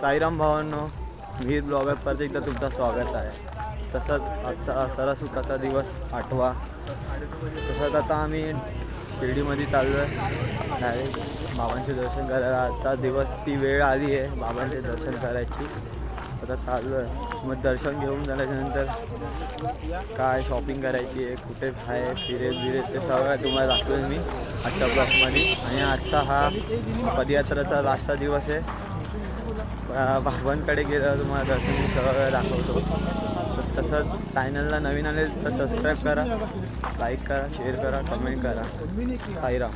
साईराम भावांनो, वीर ब्लॉगर परत एकदा तुमचं स्वागत आहे. तसंच आजचा सरासुकाचा दिवस 8वा. तसंच आता आम्ही शिर्डीमध्ये चाललो आहे डायरेक्ट बाबांचे दर्शन करायला. आजचा दिवस ती वेळ आली आहे बाबांचे दर्शन करायची. आता चाललो आहे. मग दर्शन घेऊन झाल्याच्यानंतर काय शॉपिंग करायची आहे, कुठे बाहेर फिरेत ते सगळं तुम्हाला दाखवेल मी आजच्या ब्लॉगमध्ये. आणि आजचा हा पदयात्राचा लास्टचा दिवस आहे. बाबांकडे गेल्यावर तुम्हाला दर्शन सगळं दाखवतो. तसंच चॅनलला नवीन आले तर सबस्क्राईब करा, लाईक करा, शेअर करा, कमेंट करा. साईराम.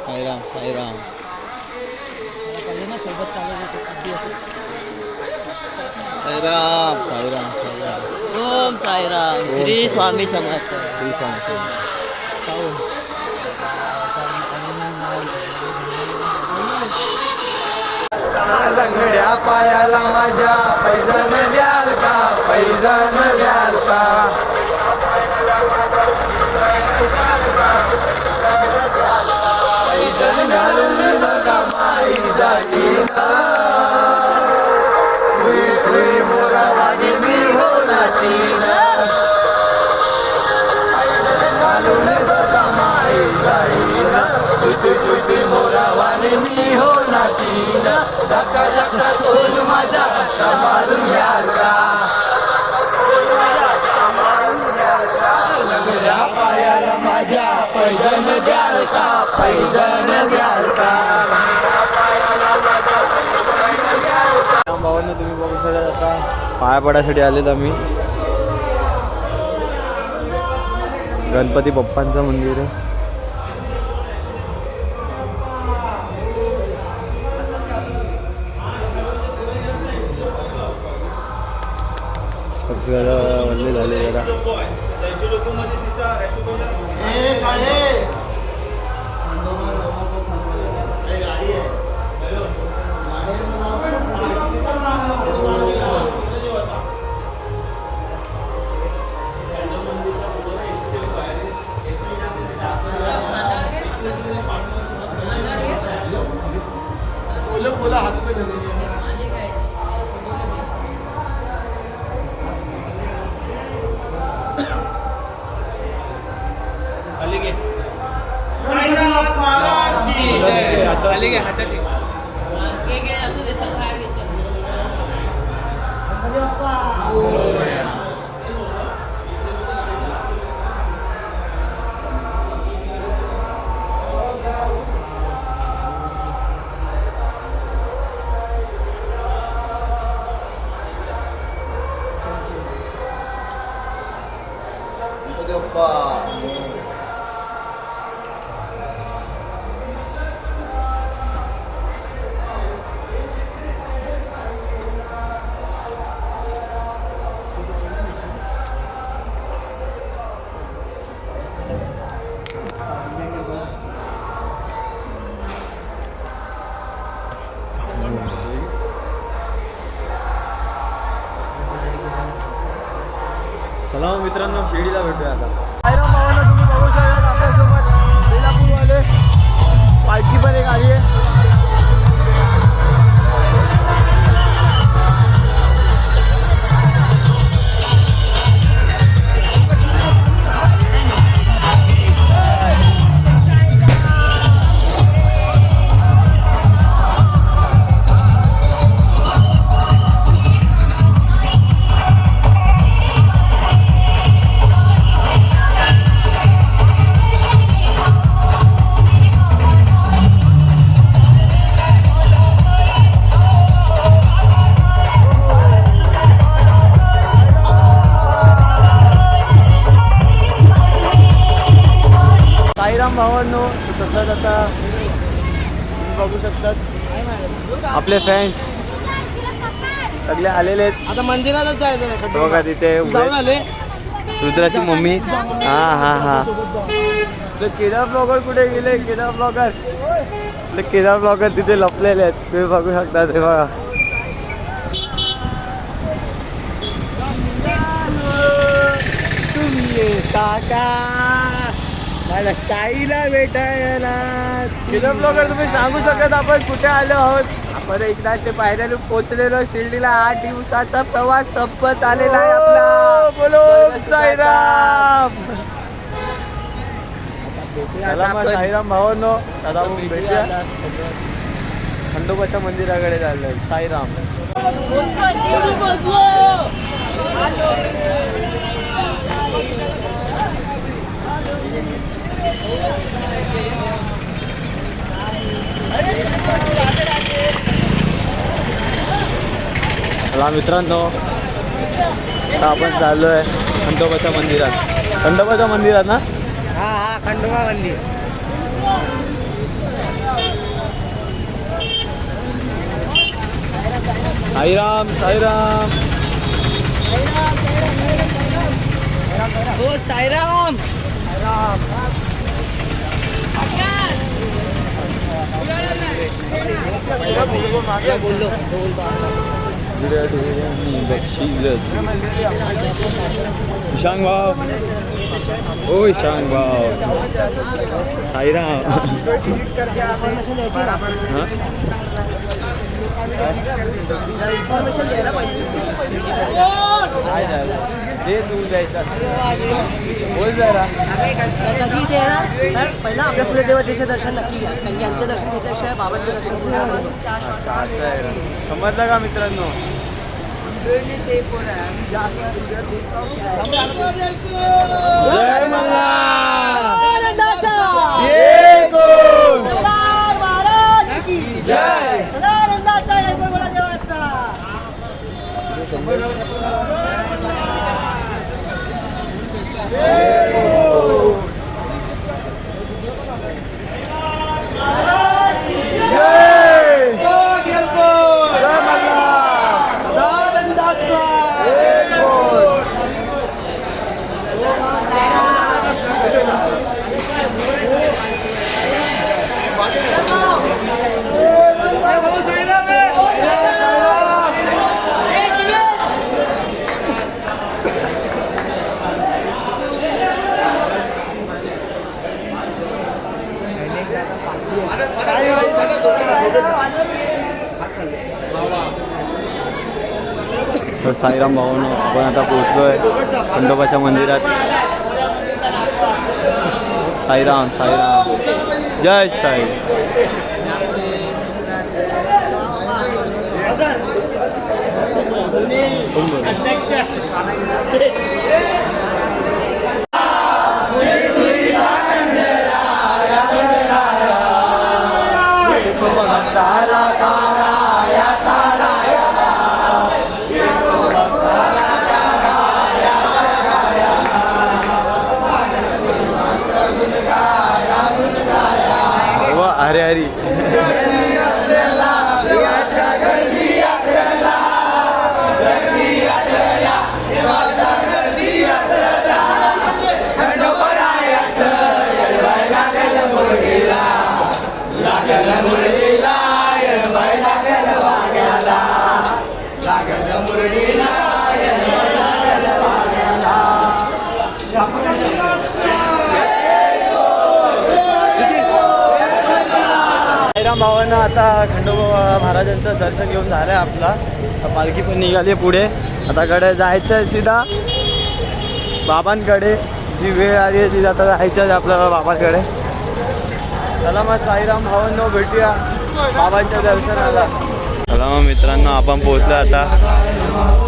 साईराम साईराम सोबत साईराम साईराम साईराम. ओम साईराम. श्री स्वामी समर्थ. श्री स्वामी समर्थ. लंगड्या पायाला माझ्या पैजण द्याल का, पैजण द्याल का. पैजण घालून बघा माई जाईना, तुई मोरावानी मी होनाची ना. पैजण घालून बघा माई जाईना, तुई मोरावानी मी होनाची ना. झका झका तोल माझा सांभाळून घ्याल का, लंगड्या पायाला माझ्या पैजण द्याल का, पैजण द्याल का. भावांना तुम्ही बघू शकता आता पाया पडायसाठी आलेत आम्ही. गणपती बाप्पांचं मंदिर आहे. जरा वल्ले झाले जरा. बोला हात पे चला मग मित्रांनो शिर्डीला भेटूया आता. साईराम भावांना तुम्ही बघू शकता आपल्यासोबत बेलापूरवाले पालखी पण एक आली आहे. साईराम भावांनो तसंच आता तुम्ही बघू शकतात आपले फॅन्स सगळे आलेले आहेत. आता मंदिरातच जायचं बघा तिथे उभे जाऊन आले. रुद्राची मम्मी. हा केदार ब्लॉगर कुठे गेले? केदार ब्लॉगर तिथे लपलेले आहेत तुम्ही बघू शकता. ते बघा तुम्ही काका मला साईला भेटायला. केदार ब्लॉगर तुम्ही सांगू शकत आपण कुठे आलो आहोत? आपण एकदाचे पायऱ्याला पोहोचलेलो शिर्डीला. 8 दिवसाचा प्रवास संपत आलेला आहे आपला. बोलो साईराम. चला मग साईराम भावांनो दादा मग भेटूया. खंडोबाच्या मंदिराकडे चाललोय. साईराम. चला मित्रांनो आता आपण चाललो आहे खंडोबाच्या मंदिरात. खंडोबाच्या मंदिरात ना? हा खंडोबा मंदिर. साईराम. हो साईराम. बोललो शांग भाव. ओ शांग भाव. साईराम. इन्फॉर्मेशन द्यायला पाहिजे. काय झालं ते दूर द्यायचं. बोल जरा. कधी देणार तर पहिला आपल्या पुढे देवाचे दर्शन नक्की घ्या. कारण की यांचं दर्शन घेतल्याशिवाय बाबांचं दर्शन पुढे समजलं का मित्रांनो? जय तर साईराम भावांनो आपण आता पोहोचलोय खंडोबाच्या मंदिरात. साईराम. जय साई. हरे हरी. साईराम भावानं आता खंडोबा महाराजांचं दर्शन घेऊन झालं आहे आपला. आता पालखी पण निघाली पुढे. आता कडे जायचं आहे सीधा बाबांकडे. जी वेळ आली आहे ती आता जायचं आहे आपल्याला बाबांकडे. चला मग साईराम भावांनो भेटूया बाबांच्या दर्शनाला. चला मग मित्रांनो आपण पोहोचलो आता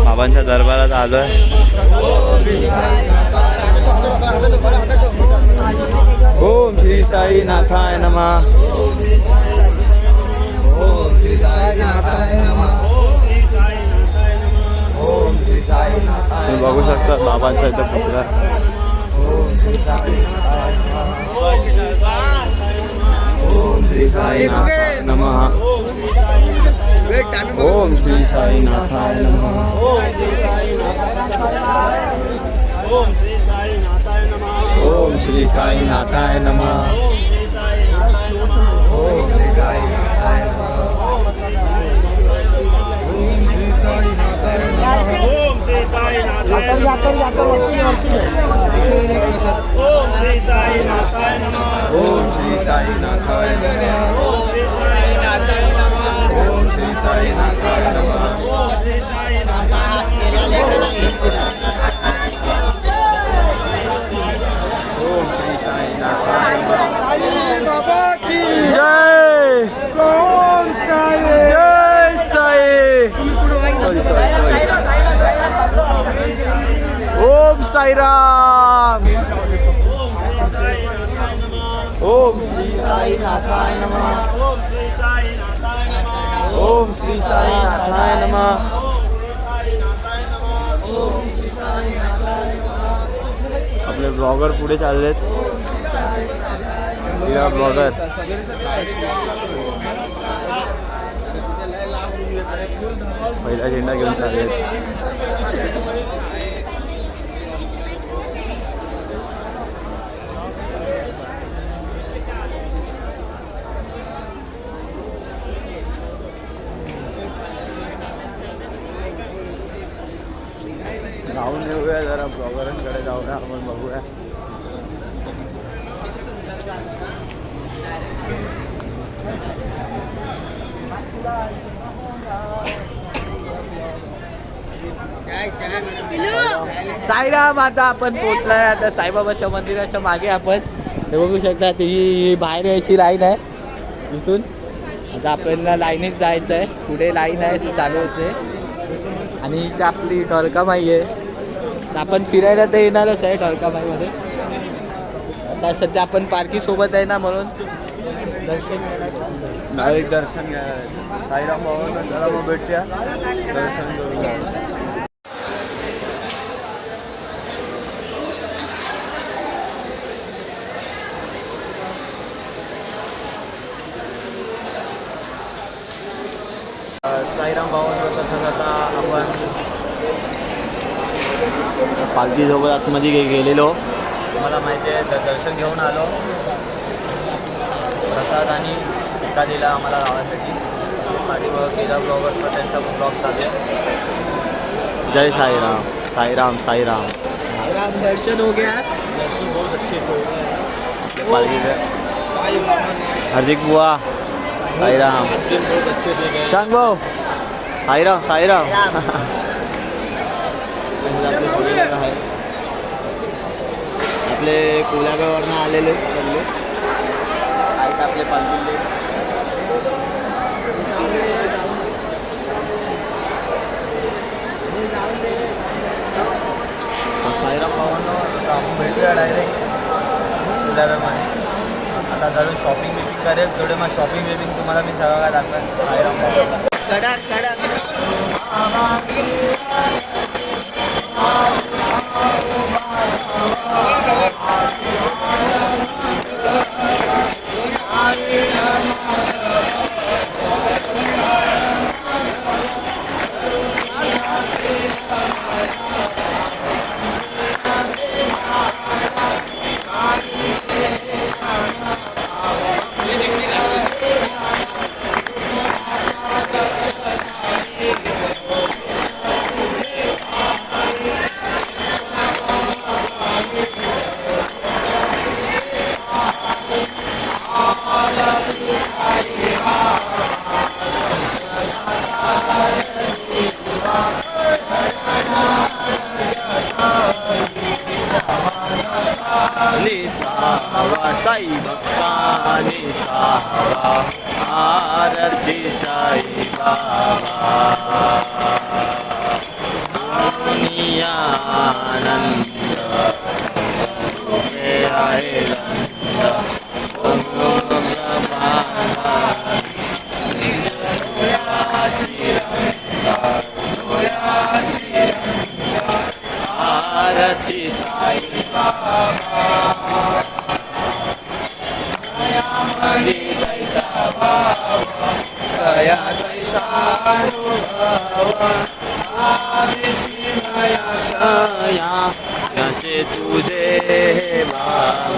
बाबांच्या दरबारात आलो आहे. ओम श्री साईनाथाय नमः. ओम श्री साईनाथाय नमः. ओम श्री साईनाथाय. तुम्ही बघू शकता बाबांचा इथं पुतळा. ओम श्री साईनाथाय नमः. ओम श्री साईनाथाय नमः. ओम श्री साईनाथाय नमः. ओम श्री साईनाथाय नमः. ओम श्री साईनाथाय नमः. ओम श्री साईनाथाय नमः. ओम श्री साईनाथाय नमः. जय जय साई. ओम साईराम. ओम श्री साईनाथाय नमः. ओम श्री साईनाथाय नमः. आपले ब्लॉगर पुढे चाललेत. ब्लॉगर पहिला झेंडा घेऊन चाललेत. जाऊन येऊया जरा ब्लॉगरांकडे जाऊया आपण बघूया. साईराम. आता आपण पोचलाय आता साईबाबाच्या मंदिराच्या मागे. आपण हे बघू शकता ही बाहेर यायची लाईन आहे इथून. आता आपल्याला लाईनीत जायचं आहे. पुढे लाईन आहे चालू होते. आणि इथे आपली ढोलकामाई आहे. आपण फिरायला तर येणारच आहे ढोलकामाईमध्ये. आता सध्या आपण पार्की सोबत आहे ना म्हणून डायरेक्ट दर्शन घ्या. साईराम बाबांना जरा मग भेटूया दर्शन करूया. साईराम बाबांचं तसंच आता आपण पालखीसोबत आतमध्ये गेलेलो. मला माहिती आहे दर्शन घेऊन आलो. प्रसाद आणि टिक्का दिला आम्हाला लावायसाठी. आणि मग गेला ब्लॉग असतो त्यांचा ब्लॉग चालू आहे. जय साईराम. साईराम साईराम. साईराम दर्शन हो गया. दर्शन बहुत अच्छे से हो गए पालकी का. हार्दिक बुआ साईराम. बहुत अच्छे से गए. शांग भाऊ साईराम साईराम. आपले सगळे आहे आपले कोल्यागाववरनं आलेले सगळे आहेत आपले पालखीले. साईराम बाबांना आपण भेटूया डायरेक्ट कोल्यागावमध्ये. आता जरूर शॉपिंग बिपिंग करेल थोडे. मग शॉपिंग बिपिंग तुम्हाला मी सगळं दाखवेन साईराम बाबा. कडक कडक. आनंद उभे आहे आरती साई कया कैसा कया जसे तुझे भाव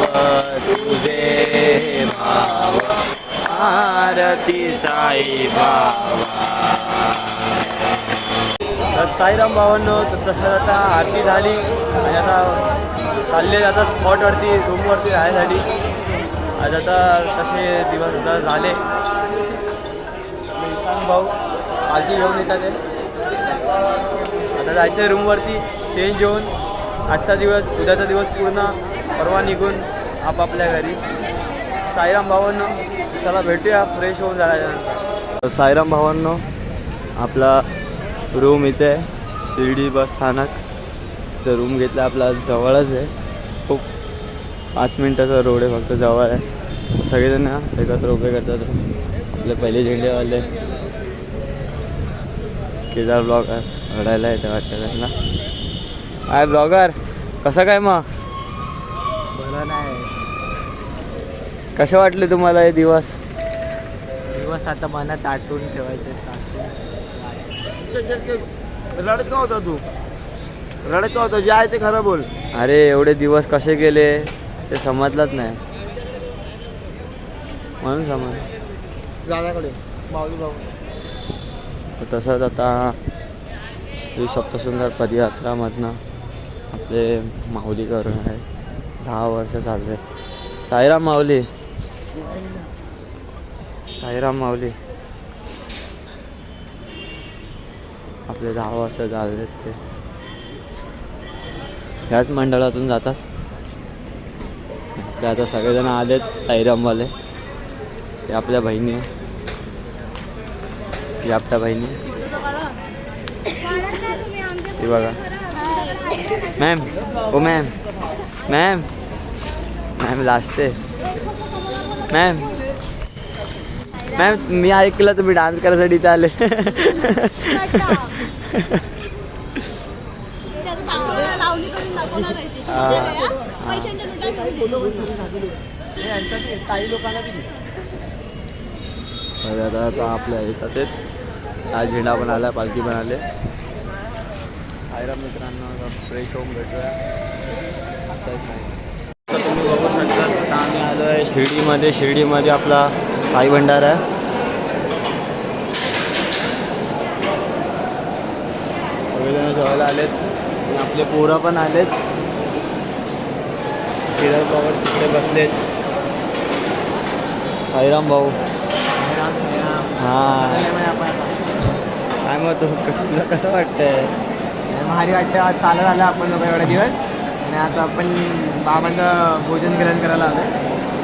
आरती साई बाबा. तर साईराम भावांनो, तसं आता आरती झाली आणि आता चालले आता स्पॉटवरती रूमवरती राहायसाठी. आज आता तसे दिवस आता झाले. भाऊ आरती घेऊन येतात ते. आता जायचं आहे रूमवरती, चेंज होऊन आजचा दिवस उद्याचा दिवस पूर्ण परवा निघून आपापल्या घरी. साईराम भावांनो, चला भेटूया फ्रेश होऊन जायचं. साईराम भावांनो, आपला रूम इथे आहे, शिर्डी बस स्थानक. तर रूम घेतला आपला जवळच आहे, खूप 5 मिनटाचा रोड आहे, फक्त जवळ आहे. सगळेजण एकत्र उभे करतात. आपले पहिले झेंडेवाले केदार ब्लॉगर घडायला येते वाटतं त्यांना. काय ब्लॉगर, कसं काय मग? बरं नाही. कसे वाटले तुम्हाला हे दिवस? दिवस आता मनात आठवून ठेवायचे, साठवून. रडत का होता तू? रडत का होता? जे आहे ते खरं बोल. अरे एवढे दिवस कसे गेले ते समजलंच नाही, म्हणून समज. दादाकडे माऊली भाऊ. तसंच आता श्री सप्तशृंगार पदयात्रामधनं आपले माऊली करून आहे. 10 वर्ष चालले. साईराम माऊली, साईराम माऊली आपले 10 वर्ष झालेत. ते ह्याच मंडळातून जातात. आपले आता सगळेजण आलेत साईरामवाले. हे आपल्या बहिणी आहे, ही आपल्या बहिणी आहे. हे बघा ma'am, oh ma'am, ma'am, ma'am लाजते. मॅम, मॅम मी ऐकलं तुम्ही डान्स करायसाठी चालले. आता आपल्या येतात हा झेंडा पण आला, पालखी पण आले. साईराम मित्रांनो, फ्रेश होऊन भेटूया. आता तुम्ही बघू शकता, आता आम्ही आलो आहे शिर्डीमध्ये. शिर्डीमध्ये आपला साई भंडार आहे. सगळेजण जेवायला आलेत आणि आपले पोरं पण आलेत. केदार ब्लॉगर तिकडे बसलेत. साईराम भाऊ, हां काय मग तुला कसं वाटतंय? भारी वाटतं. आज चालत आलं आपण लोक एवढे दिवस, आणि आता आपण बाबांचं भोजन ग्रहण करायला आलो.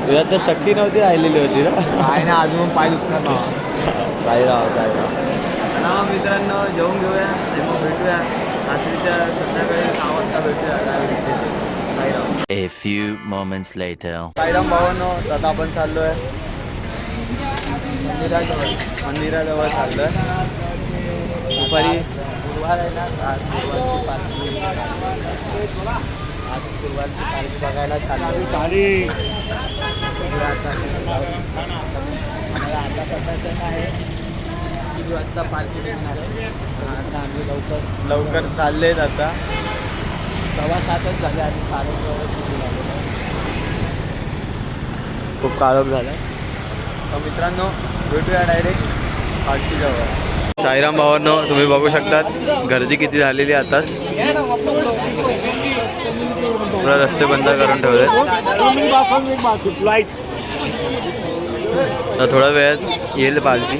तुझ्यात तर शक्ती नव्हती राहिलेली होती ना. आहे ना, अजून पाय दुखणार ना. साईराम, साईराम. मित्रांनो, जेवून घेऊया आणि मग भेटूया रात्रीच्या संध्याकाळी 6 वाजता भेटूया. Sairam. A few moments later. Sairam भावांनो, आता आपण चाललो आहे मंदिराजवळ चाललो आहे. दुपारी गुरुवार आहे ना, आज गुरुवारची पालखी बघायला चाललो. आता पद्धत आहे 3 वाजता पालखी निघणार आहे. आता आम्ही लवकर चाललेत. आता 6:15च झाले आणि चालत खूप काळोख झाला. तर मित्रांनो, भेटूया डायरेक्ट पालखीजवळ. साईराम भावांनो, तुम्ही बघू शकतात गर्दी किती झालेली आताच. पुरा रस्ते बंद करून ठेवले. तर थोड्या वेळात येईल पालखी.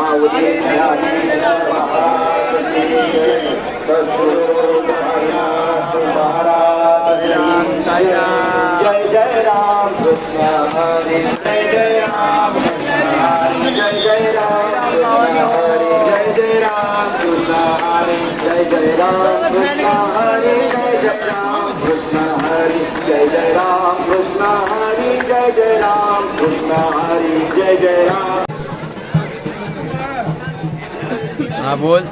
माऊली ज्ञानेश्वर महाराज की जय. सद्गुरु साईनाथ महाराज की जय. जय जय राम कृष्ण हरी जय जय राम कृष्ण हरी जय जय राम कृष्ण हरी जय जय राम कृष्ण हरी जय जय राम कृष्ण हरी जय जय राम कृष्ण हरी जय जय राम कृष्ण हरी जय जय राम कृष्ण हरी जय जय राम. हा बोल.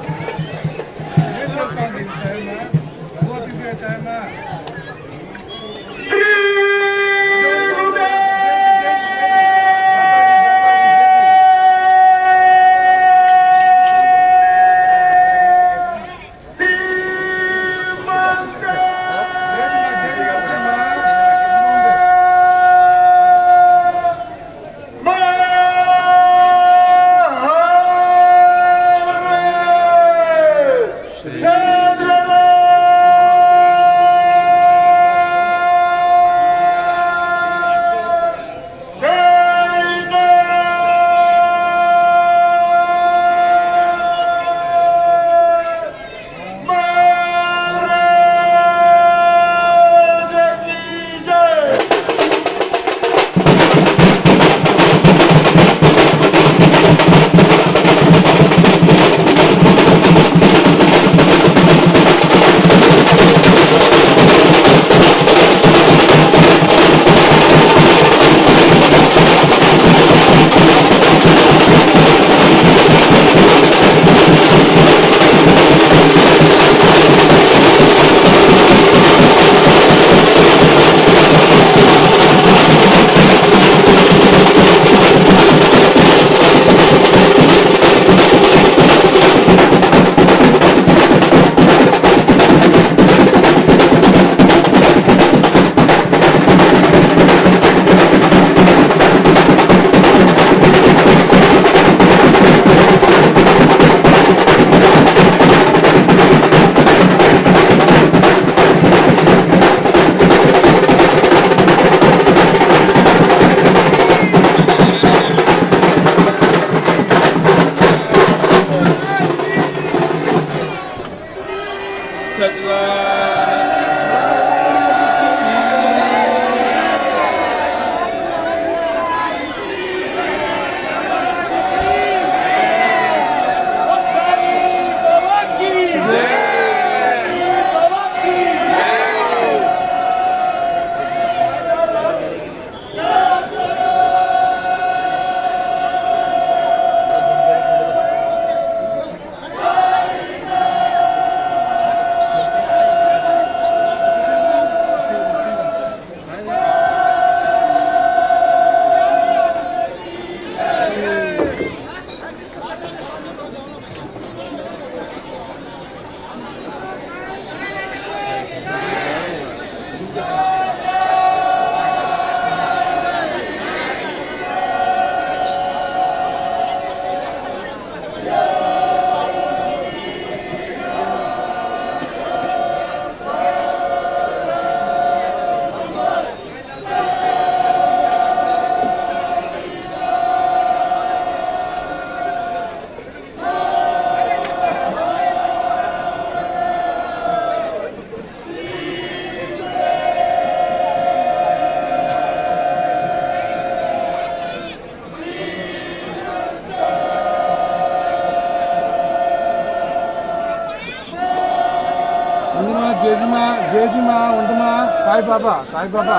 జేజీమా ఉండమా సాయిబాబా సాయిబాబా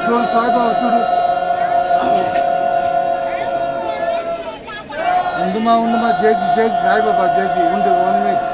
చూడు సాయిబాబా చూడు ఉండమా జేజీ జేజీ సాయిబాబా జేజీ ఉండు 1 minute.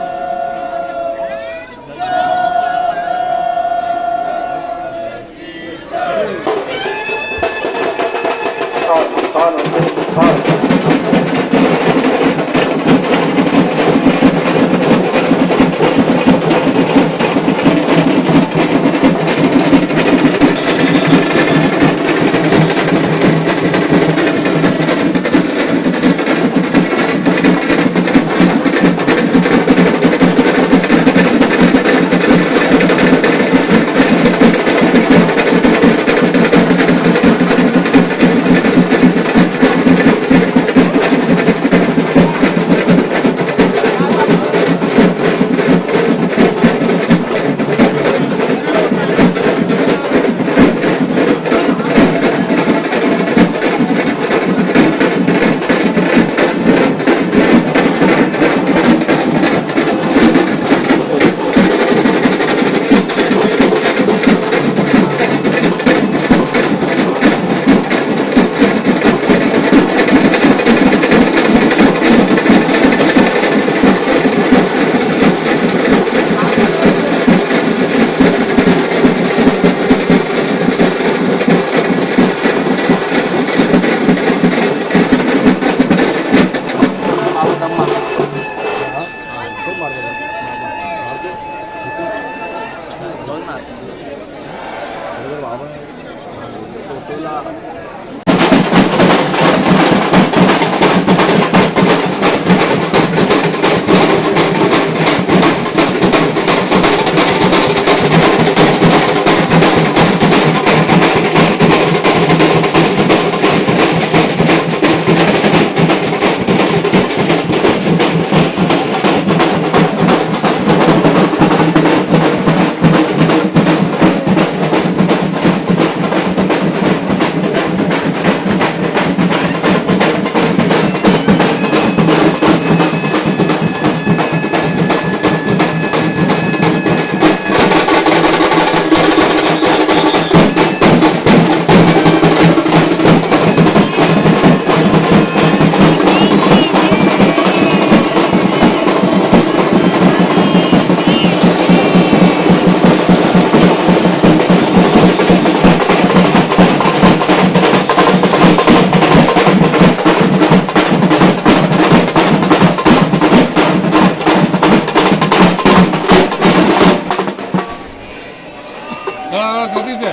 सतीश आहे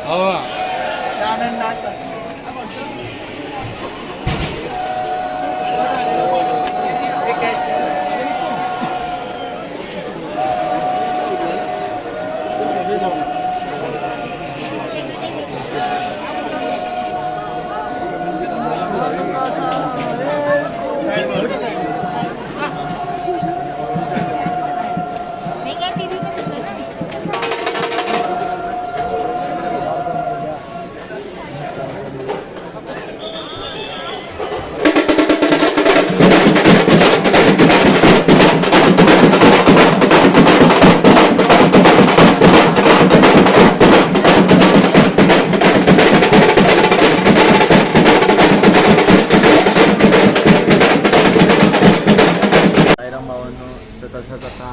हवा नहीं क्या टीवी में दिख रहा है ना। साईराम भावांनो, तर तसंच आता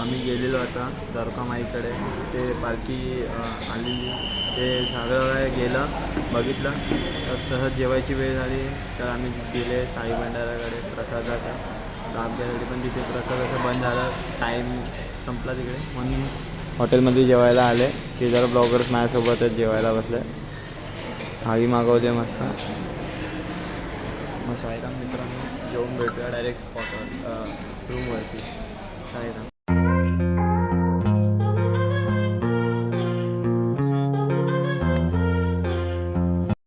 आम्ही गेलेलो आता द्वारकामाईकडे ते पालखी आलेली ते सगळं गेलं बघितलं. तर तसंच जेवायची वेळ झाली तर आम्ही गेले साई भंडाराकडे प्रसादाचा लाभ घ्यायसाठी, पण तिथे प्रसादाचं बंद झालं, टाईम संपला तिकडे, म्हणून हॉटेलमध्ये जेवायला आले की जरा ब्लॉगर्स माझ्यासोबतच जेवायला बसले. थाळी मागवते मस्त. मग साईराम मित्रांनो, जेवून भेटूया डायरेक्ट स्पॉटवर रूमवरती. साईराम.